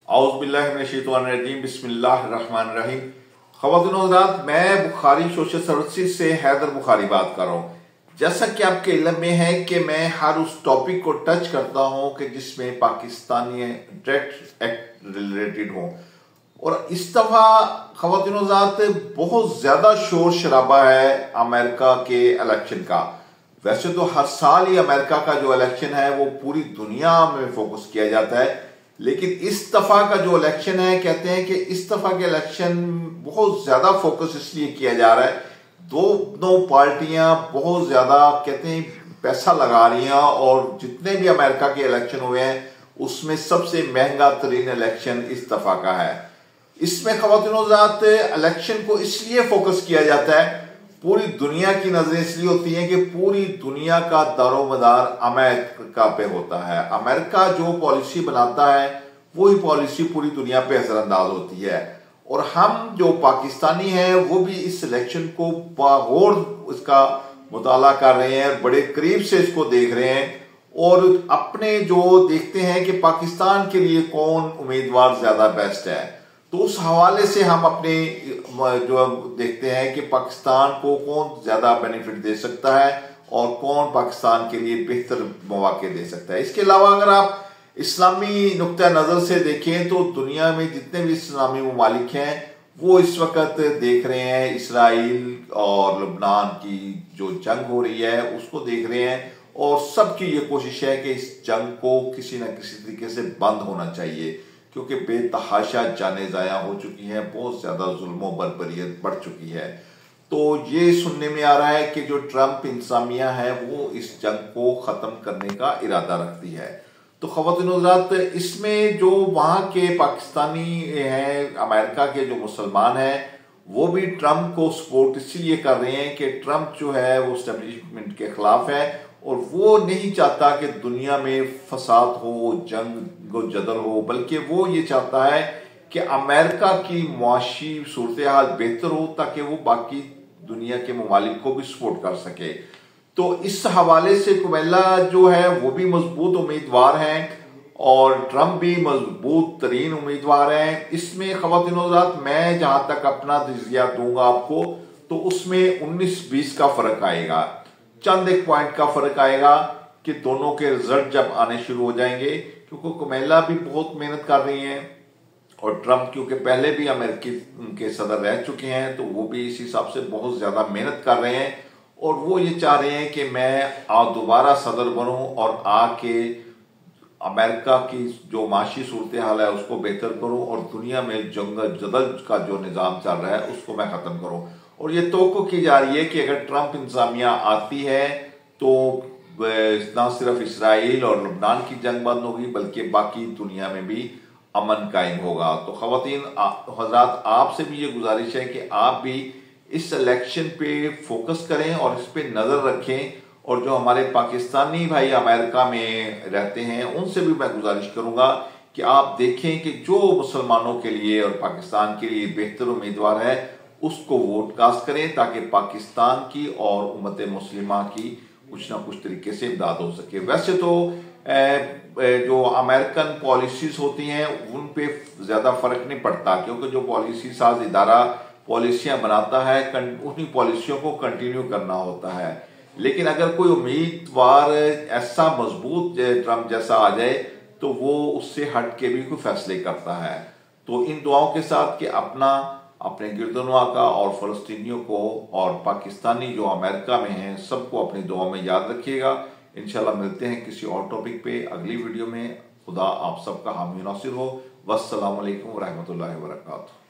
औज़ुबिल्लाहिमिनश्शैतानिर्रजीम बिस्मिल्लाहिर्रहमानिर्रहीम। ख़वातीन व हज़रात, मैं बुखारी सोशल सर्विसेज से हैदर बुखारी बात कर रहा हूँ। जैसा कि आपके इल्म में है कि मैं हर उस टॉपिक को टच करता हूँ कि जिसमें पाकिस्तानी डायरेक्ट एक्ट रिलेटेड हो, और इस दफा ख़वातीन व हज़रात बहुत ज्यादा शोर शराबा है अमेरिका के इलेक्शन का। वैसे तो हर साल ही अमेरिका का जो इलेक्शन है वो पूरी दुनिया में फोकस किया जाता है, लेकिन इस दफा का जो इलेक्शन है, कहते हैं कि इस दफा के इलेक्शन बहुत ज्यादा फोकस इसलिए किया जा रहा है, दोनों पार्टियां बहुत ज्यादा कहते हैं पैसा लगा रही हैं, और जितने भी अमेरिका के इलेक्शन हुए हैं उसमें सबसे महंगा तरीन इलेक्शन इस दफा का है। इसमें ख़वातीन व हज़रात इलेक्शन को इसलिए फोकस किया जाता है, पूरी दुनिया की नजरें इसलिए होती हैं कि पूरी दुनिया का दारोमदार अमेरिका पे होता है। अमेरिका जो पॉलिसी बनाता है वही पॉलिसी पूरी दुनिया पे असरअंदाज होती है, और हम जो पाकिस्तानी हैं वो भी इस इलेक्शन को बागौर इसका मुताला कर रहे हैं, बड़े करीब से इसको देख रहे हैं, और अपने जो देखते हैं कि पाकिस्तान के लिए कौन उम्मीदवार ज्यादा बेस्ट है। तो उस हवाले से हम अपने जो देखते हैं कि पाकिस्तान को कौन ज्यादा बेनिफिट दे सकता है और कौन पाकिस्तान के लिए बेहतर मौके दे सकता है। इसके अलावा अगर आप इस्लामी नुक्ता नजर से देखें तो दुनिया में जितने भी इस्लामी ममालिक हैं वो इस वक्त देख रहे हैं इसराइल और लबनान की जो जंग हो रही है उसको देख रहे हैं, और सबकी ये कोशिश है कि इस जंग को किसी न किसी तरीके से बंद होना चाहिए, क्योंकि बेतहाशा जानें जाया हो चुकी हैं, बहुत ज्यादा जुल्म बर्बरियत बढ़ चुकी है। तो ये सुनने में आ रहा है कि जो ट्रंप इंतजामिया है वो इस जंग को खत्म करने का इरादा रखती है। तो ख़वातीन व हज़रात, इसमें जो वहां के पाकिस्तानी हैं, अमेरिका के जो मुसलमान हैं, वो भी ट्रंप को सपोर्ट इसलिए कर रहे हैं कि ट्रंप जो है वो एस्टेब्लिशमेंट के खिलाफ है, और वो नहीं चाहता कि दुनिया में फसाद हो, जंग जदल हो, बल्कि वो ये चाहता है कि अमेरिका की मुआशी सूरत हाल बेहतर हो ताकि वो बाकी दुनिया के ममालिक को भी सपोर्ट कर सके। तो इस हवाले से कुमेला जो है वो भी मजबूत उम्मीदवार हैं, और ट्रंप भी मजबूत तरीन उम्मीदवार हैं। इसमें ख़वातीन व हज़रात, मैं जहां तक अपना तजिया दूंगा आपको, तो उसमें 19-20 का फर्क आएगा, चंद एक पॉइंट का फर्क आएगा कि दोनों के रिजल्ट जब आने शुरू हो जाएंगे, क्योंकि कुमेला भी बहुत मेहनत कर रही हैं, और ट्रंप क्योंकि पहले भी अमेरिकी के सदर रह चुके हैं तो वो भी इस हिसाब से बहुत ज्यादा मेहनत कर रहे हैं, और वो ये चाह रहे हैं कि मैं दोबारा सदर बनूं और आके अमेरिका की जो माशी सूरत हाल है उसको बेहतर करूं, और दुनिया में जंग जदल का जो निज़ाम चल रहा है उसको मैं खत्म करूं। और ये तवक्को की जा रही है कि अगर ट्रंप इंतजामिया आती है तो ना सिर्फ इसराइल और लबनान की जंग बंद होगी बल्कि बाकी दुनिया में भी अमन कायम होगा। तो ख़वातीन हज़रात, आपसे भी ये गुजारिश है कि आप भी इस इलेक्शन पे फोकस करें और इस पे नजर रखें, और जो हमारे पाकिस्तानी भाई अमेरिका में रहते हैं उनसे भी मैं गुजारिश करूंगा कि आप देखें कि जो मुसलमानों के लिए और पाकिस्तान के लिए बेहतर उम्मीदवार है उसको वोट कास्ट करें, ताकि पाकिस्तान की और उम्मत मुस्लिमा की कुछ ना कुछ तरीके से इमदाद हो सके। वैसे तो जो अमेरिकन पॉलिसीज होती हैं उन पे ज्यादा फर्क नहीं पड़ता, क्योंकि जो पॉलिसी साज इदारा पॉलिसियां बनाता है उन्हीं पॉलिसियों को कंटिन्यू करना होता है। लेकिन अगर कोई उम्मीदवार ऐसा मजबूत ट्रंप जैसा आ जाए तो वो उससे हट के भी कोई फैसले करता है। तो इन दुआओं के साथ कि अपने गिरदनवा का और फलस्तीनियों को और पाकिस्तानी जो अमेरिका में हैं सबको अपनी दुआ में याद रखिएगा। इंशाल्लाह मिलते हैं किसी और टॉपिक पे अगली वीडियो में। खुदा आप सबका हामी नासिर हो। वस्सलामु अलैकुम रहमतुल्लाहि व बरकातुहू।